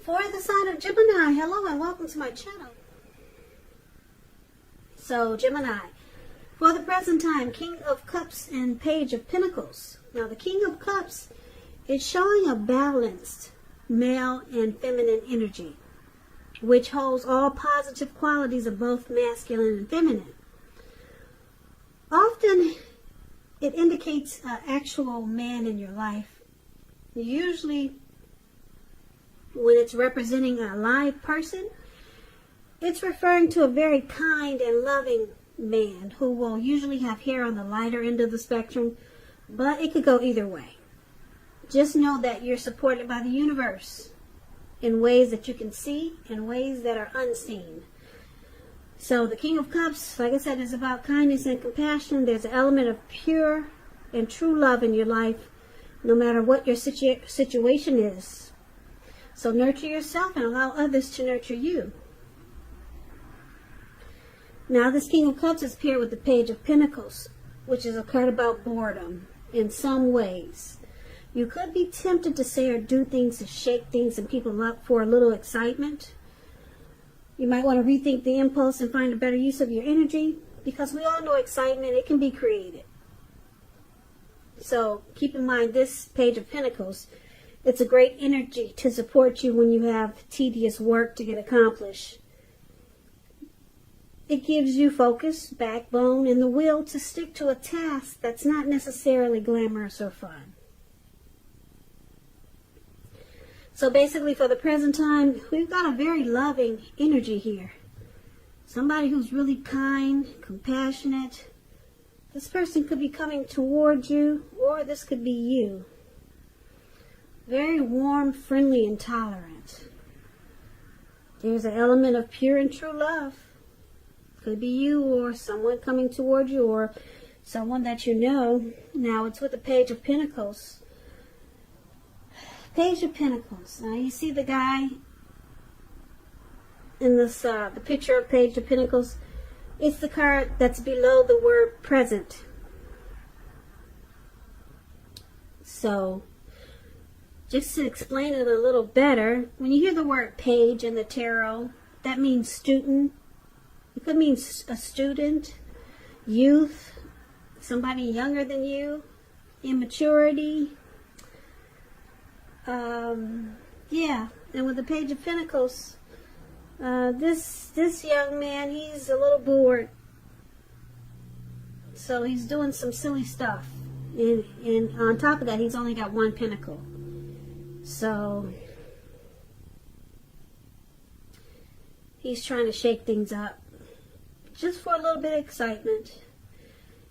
For the sign of Gemini, hello and welcome to my channel. So, Gemini, for the present time, King of Cups and Page of Pentacles. Now, the King of Cups is showing a balanced male and feminine energy, which holds all positive qualities of both masculine and feminine. Often, it indicates an actual man in your life. Usually, when it's representing a live person, it's referring to a very kind and loving man who will usually have hair on the lighter end of the spectrum, but it could go either way. Just know that you're supported by the universe in ways that you can see and ways that are unseen. So the King of Cups, like I said, is about kindness and compassion. There's an element of pure and true love in your life, no matter what your situation is. So nurture yourself and allow others to nurture you. Now this King of Cups is paired with the Page of Pentacles, which is a card about boredom in some ways. You could be tempted to say or do things to shake things and people up for a little excitement. You might want to rethink the impulse and find a better use of your energy, because we all know excitement, it can be created. So keep in mind this Page of Pentacles, it's a great energy to support you when you have tedious work to get accomplished. It gives you focus, backbone, and the will to stick to a task that's not necessarily glamorous or fun. So basically, for the present time, we've got a very loving energy here. Somebody who's really kind, compassionate. This person could be coming toward you, or this could be you. Very warm, friendly, and tolerant. There's an element of pure and true love. Could be you or someone coming toward you or someone that you know. Now it's with the Page of Pentacles. Page of Pentacles. Now you see the guy in this, the picture of Page of Pentacles. It's the card that's below the word present. So, just to explain it a little better, when you hear the word page in the tarot, that means student. It could mean a student, youth, somebody younger than you, immaturity. Yeah, and with the Page of Pentacles, this young man, he's a little bored. So he's doing some silly stuff. And on top of that, he's only got one pentacle. So he's trying to shake things up just for a little bit of excitement.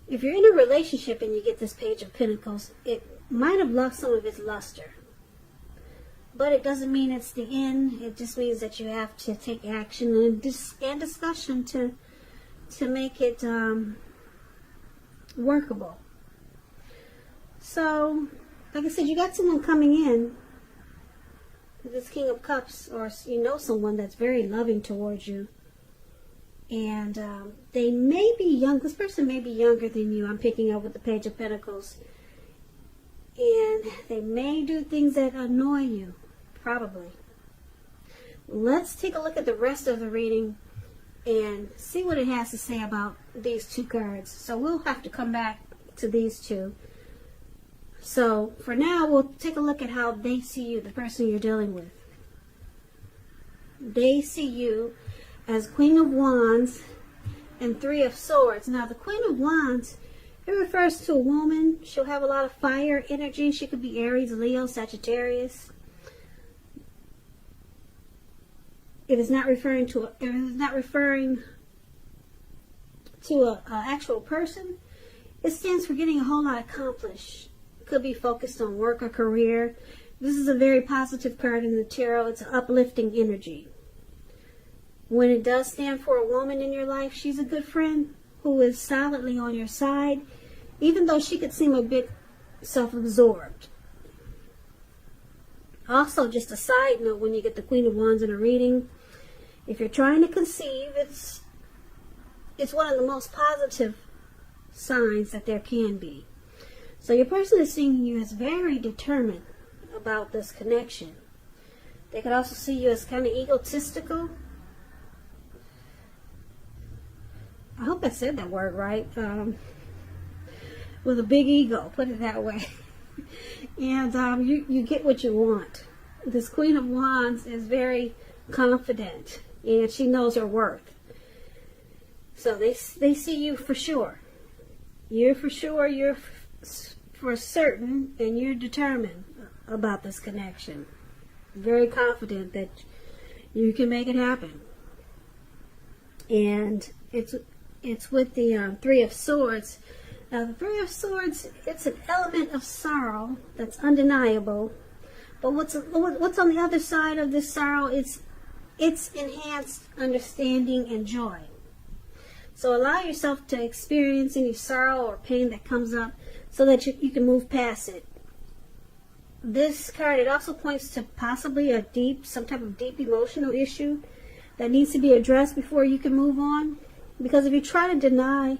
If you're in a relationship and you get this Page of Pentacles, it might have lost some of its luster. But it doesn't mean it's the end. It just means that you have to take action and discussion to make it workable. So, like I said, you got someone coming in, this King of Cups, or you know someone that's very loving towards you. And they may be young. This person may be younger than you. I'm picking up with the Page of Pentacles. And they may do things that annoy you. Probably. Let's take a look at the rest of the reading and see what it has to say about these two cards. So we'll have to come back to these two. So for now, we'll take a look at how they see you, the person you're dealing with. They see you as Queen of Wands and Three of Swords. Now the Queen of Wands, it refers to a woman. She'll have a lot of fire energy. She could be Aries, Leo, Sagittarius. It is not referring to an actual person. It stands for getting a whole lot accomplished. Could be focused on work or career. This is a very positive card in the tarot. It's an uplifting energy. When it does stand for a woman in your life, she's a good friend who is solidly on your side, even though she could seem a bit self-absorbed. Also, just a side note, when you get the Queen of Wands in a reading, if you're trying to conceive, it's one of the most positive signs that there can be. So your person is seeing you as very determined about this connection. They could also see you as kind of egotistical. I hope I said that word right. With a big ego, put it that way. And you get what you want. This Queen of Wands is very confident, and she knows her worth. So they see you for sure. You're for sure, you're for certain, and you're determined about this connection. Very confident that you can make it happen. And it's with the Three of Swords. Now, the Three of Swords, it's an element of sorrow that's undeniable. But what's on the other side of this sorrow? It's enhanced understanding and joy. So allow yourself to experience any sorrow or pain that comes up so that you can move past it. This card, it also points to possibly some type of deep emotional issue that needs to be addressed before you can move on. Because if you try to deny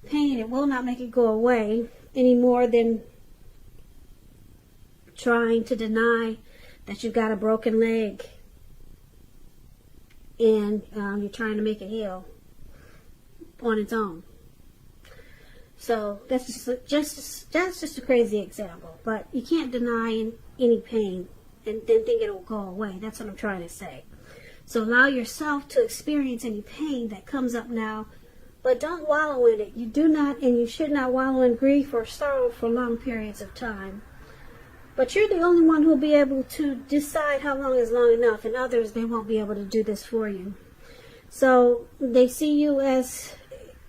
pain, it will not make it go away any more than trying to deny that you've got a broken leg and you're trying to make it heal on its own. So that's just a crazy example, but you can't deny any pain and then think it'll go away. That's what I'm trying to say. So allow yourself to experience any pain that comes up now, but don't wallow in it. You do not and you should not wallow in grief or sorrow for long periods of time. But you're the only one who will be able to decide how long is long enough, and others, they won't be able to do this for you. So they see you as,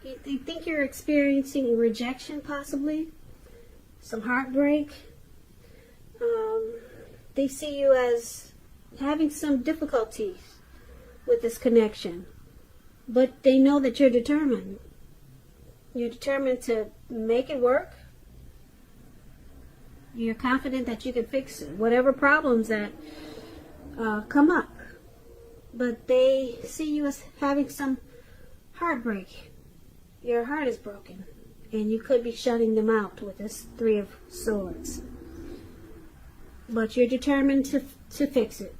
they think you're experiencing rejection, possibly some heartbreak. They see you as having some difficulties with this connection, but they know that you're determined. You're determined to make it work. You're confident that you can fix whatever problems that come up. But they see you as having some heartbreak. Your heart is broken, and you could be shutting them out with this Three of Swords. But you're determined to fix it,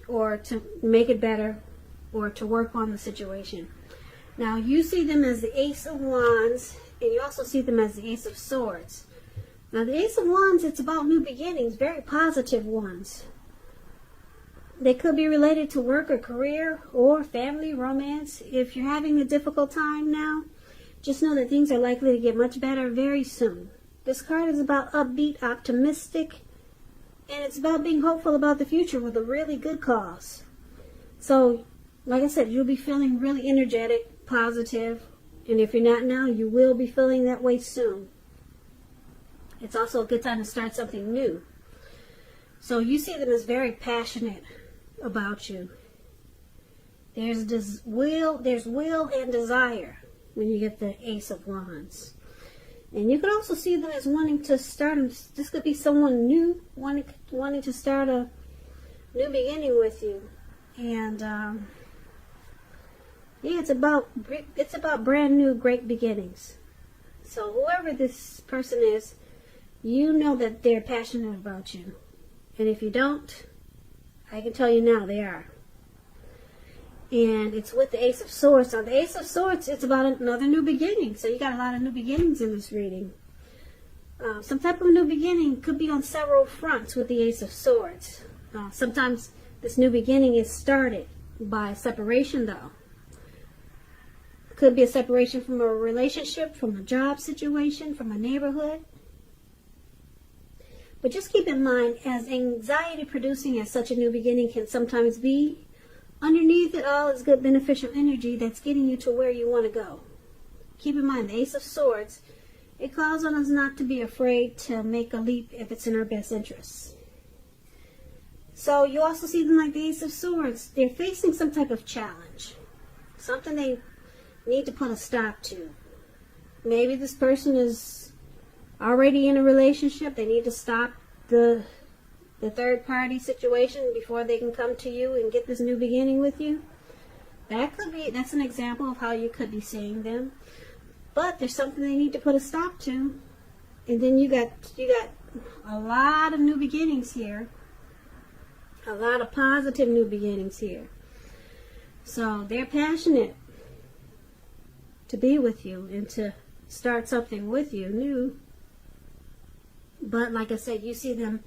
or to make it better, or to work on the situation. Now, you see them as the Ace of Wands, and you also see them as the Ace of Swords. Now, the Ace of Wands, it's about new beginnings, very positive ones. They could be related to work or career or family, romance. If you're having a difficult time now, just know that things are likely to get much better very soon. This card is about upbeat, optimistic, and it's about being hopeful about the future with a really good cause. So, like I said, you'll be feeling really energetic, positive, and if you're not now, you will be feeling that way soon. It's also a good time to start something new. So you see them as very passionate about you. There's will and desire when you get the Ace of Wands. And you could also see them as wanting to start, this could be someone new, wanting to start a new beginning with you. And yeah, it's about brand new, great beginnings. So whoever this person is, you know that they're passionate about you. And if you don't, I can tell you now they are. And it's with the Ace of Swords. Now, the Ace of Swords, it's about another new beginning. So you got a lot of new beginnings in this reading. Some type of new beginning could be on several fronts with the Ace of Swords. Sometimes this new beginning is started by separation, though. Could be a separation from a relationship, from a job situation, from a neighborhood. But just keep in mind, as anxiety-producing as such a new beginning can sometimes be, underneath it all is good beneficial energy that's getting you to where you want to go. Keep in mind, the Ace of Swords, it calls on us not to be afraid to make a leap if it's in our best interests. So you also see them like the Ace of Swords. They're facing some type of challenge, something they need to put a stop to. Maybe this person is already in a relationship. They need to stop the third party situation before they can come to you and get this new beginning with you. That's an example of how you could be seeing them. But there's something they need to put a stop to. And then you got a lot of new beginnings here. A lot of positive new beginnings here. So they're passionate to be with you and to start something with you new. But like I said, you see them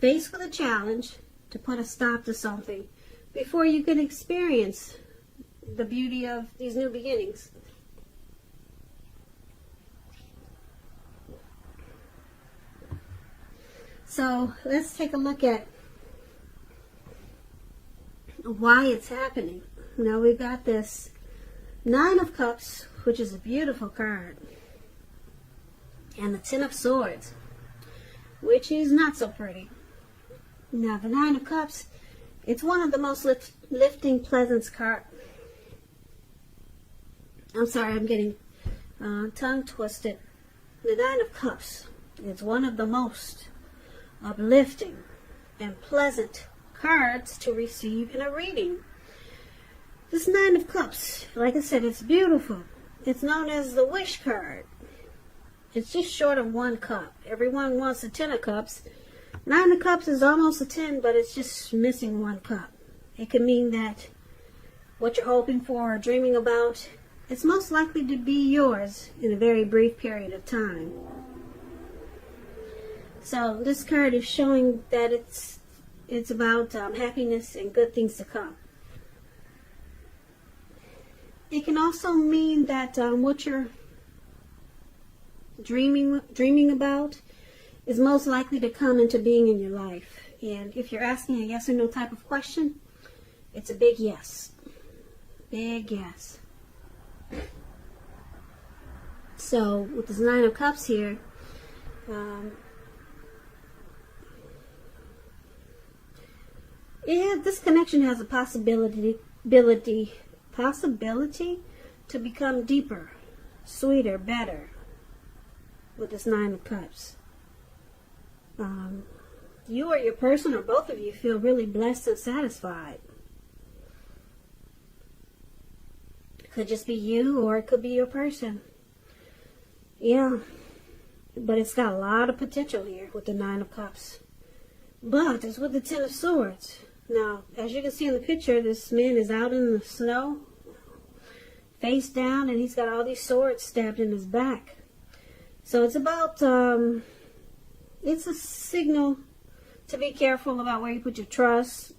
faced with a challenge to put a stop to something before you can experience the beauty of these new beginnings. So let's take a look at why it's happening. Now we've got this Nine of Cups, which is a beautiful card, and the Ten of Swords, which is not so pretty. Now the Nine of Cups, it's one of the most lifting, pleasant cards. I'm sorry, I'm getting tongue twisted. The Nine of Cups is one of the most uplifting and pleasant cards to receive in a reading. This Nine of Cups, like I said, it's beautiful. It's known as the wish card. It's just short of one cup. Everyone wants a 10 of cups. Nine of Cups is almost a 10, but it's just missing one cup. It could mean that what you're hoping for or dreaming about, it's most likely to be yours in a very brief period of time. So this card is showing that it's about happiness and good things to come. It can also mean that what you're dreaming about is most likely to come into being in your life. And if you're asking a yes or no type of question, it's a big yes. Big yes. So with this Nine of Cups here, this connection has a possibility to become deeper, sweeter, better with this Nine of Cups. You or your person or both of you feel really blessed and satisfied. It could just be you or it could be your person. Yeah, but it's got a lot of potential here with the Nine of Cups. But it's with the Ten of Swords. Now, as you can see in the picture, this man is out in the snow, face down, and he's got all these swords stabbed in his back. So it's about, it's a signal to be careful about where you put your trust.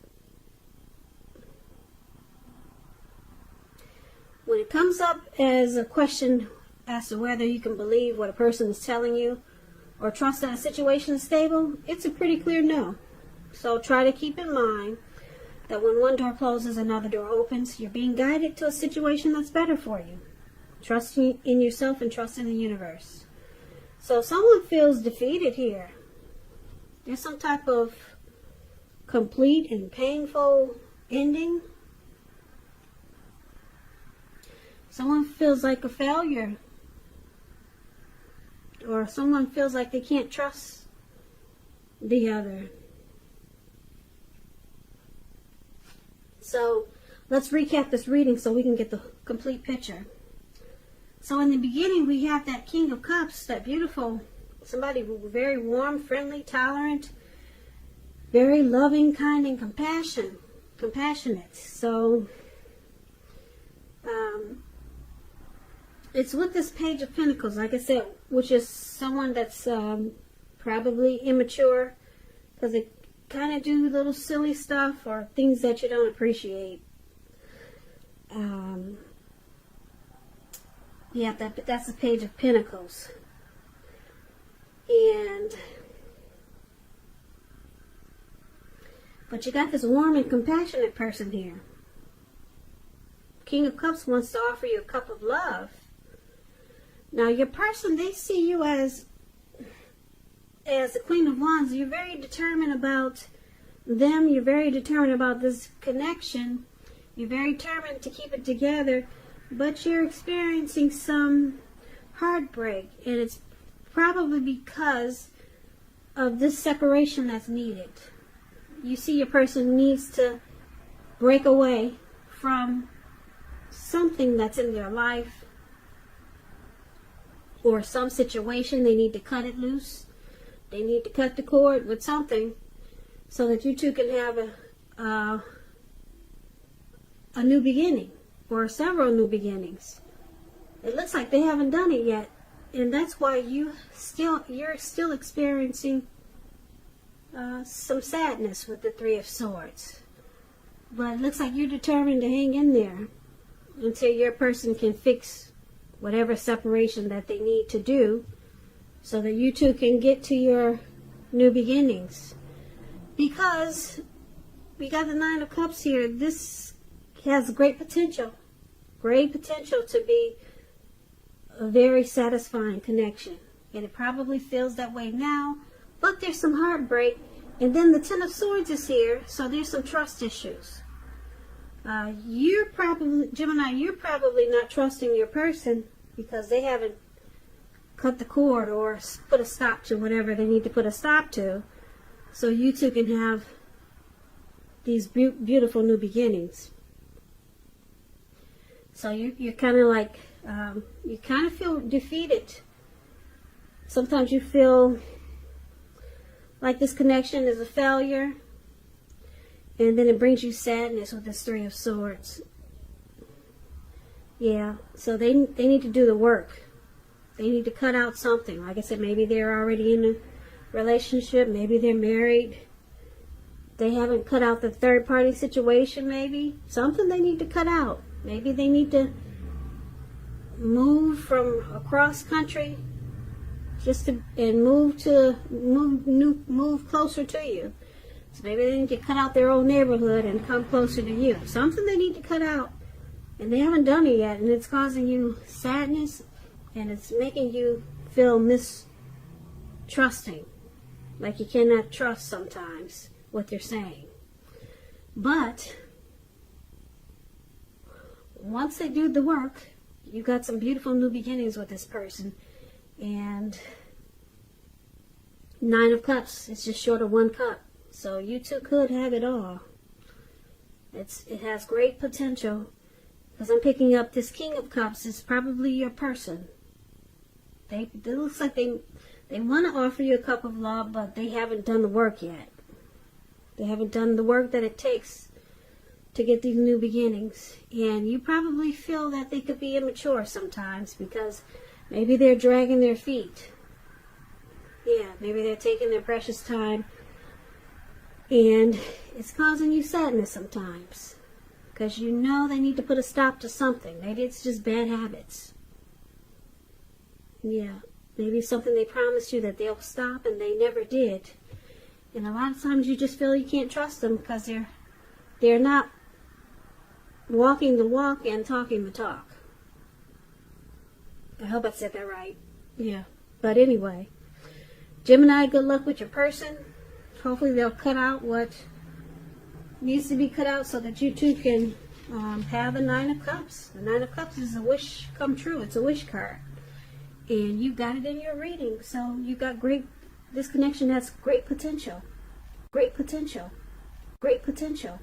When it comes up as a question as to whether you can believe what a person is telling you or trust that a situation is stable, it's a pretty clear no. So try to keep in mind that when one door closes, another door opens. You're being guided to a situation that's better for you. Trust in yourself and trust in the universe. So someone feels defeated here. There's some type of complete and painful ending. Someone feels like a failure. Or someone feels like they can't trust the other. So let's recap this reading so we can get the complete picture. So in the beginning we have that King of Cups, that beautiful, somebody very warm, friendly, tolerant, very loving, kind, and compassionate. So it's with this Page of Pentacles, like I said, which is someone that's probably immature because they kind of do little silly stuff or things that you don't appreciate. Yeah, that's the Page of Pentacles. But you got this warm and compassionate person here. King of Cups wants to offer you a cup of love. Now your person, they see you as the Queen of Wands. You're very determined about them. You're very determined about this connection. You're very determined to keep it together. But you're experiencing some heartbreak. And it's probably because of this separation that's needed. You see your person needs to break away from something that's in their life or some situation. They need to cut it loose. They need to cut the cord with something. so that you two can have a new beginning, or several new beginnings. It looks like they haven't done it yet, and that's why you're still experiencing some sadness with the Three of Swords. But it looks like you're determined to hang in there until your person can fix whatever separation that they need to do, so that you two can get to your new beginnings. Because we got the Nine of Cups here. This has great potential to be a very satisfying connection. And it probably feels that way now, but there's some heartbreak. And then the Ten of Swords is here, so there's some trust issues. Gemini, you're probably not trusting your person because they haven't cut the cord or put a stop to whatever they need to put a stop to, so you two can have these beautiful new beginnings. So you're kind of like, you kind of feel defeated. Sometimes you feel like this connection is a failure, and then it brings you sadness with this Three of Swords. Yeah, so they need to do the work. They need to cut out something. Like I said, maybe they're already in a relationship. Maybe they're married. They haven't cut out the third party situation, maybe. Something they need to cut out. Maybe they need to move from across country and move closer to you. So maybe they need to cut out their own neighborhood and come closer to you. Something they need to cut out, and they haven't done it yet, and it's causing you sadness, and it's making you feel mistrusting, like you cannot trust sometimes what they're saying. But once they do the work, you got some beautiful new beginnings with this person. And Nine of Cups, it's just short of one cup. So you two could have it all. It has great potential, because I'm picking up this King of Cups is probably your person. It looks like they want to offer you a cup of love, but they haven't done the work yet. They haven't done the work that it takes to get these new beginnings. And you probably feel that they could be immature sometimes, because maybe they're dragging their feet. Yeah, maybe they're taking their precious time, and it's causing you sadness sometimes, because you know they need to put a stop to something. Maybe it's just bad habits. Yeah, maybe something they promised you that they'll stop and they never did. And a lot of times you just feel you can't trust them because they're not walking the walk and talking the talk. I hope I said that right. Yeah. But anyway, Gemini, good luck with your person. Hopefully they'll cut out what needs to be cut out so that you two can have the Nine of Cups. The Nine of Cups is a wish come true. It's a wish card. And you got it in your reading. So you got this connection has great potential. Great potential. Great potential.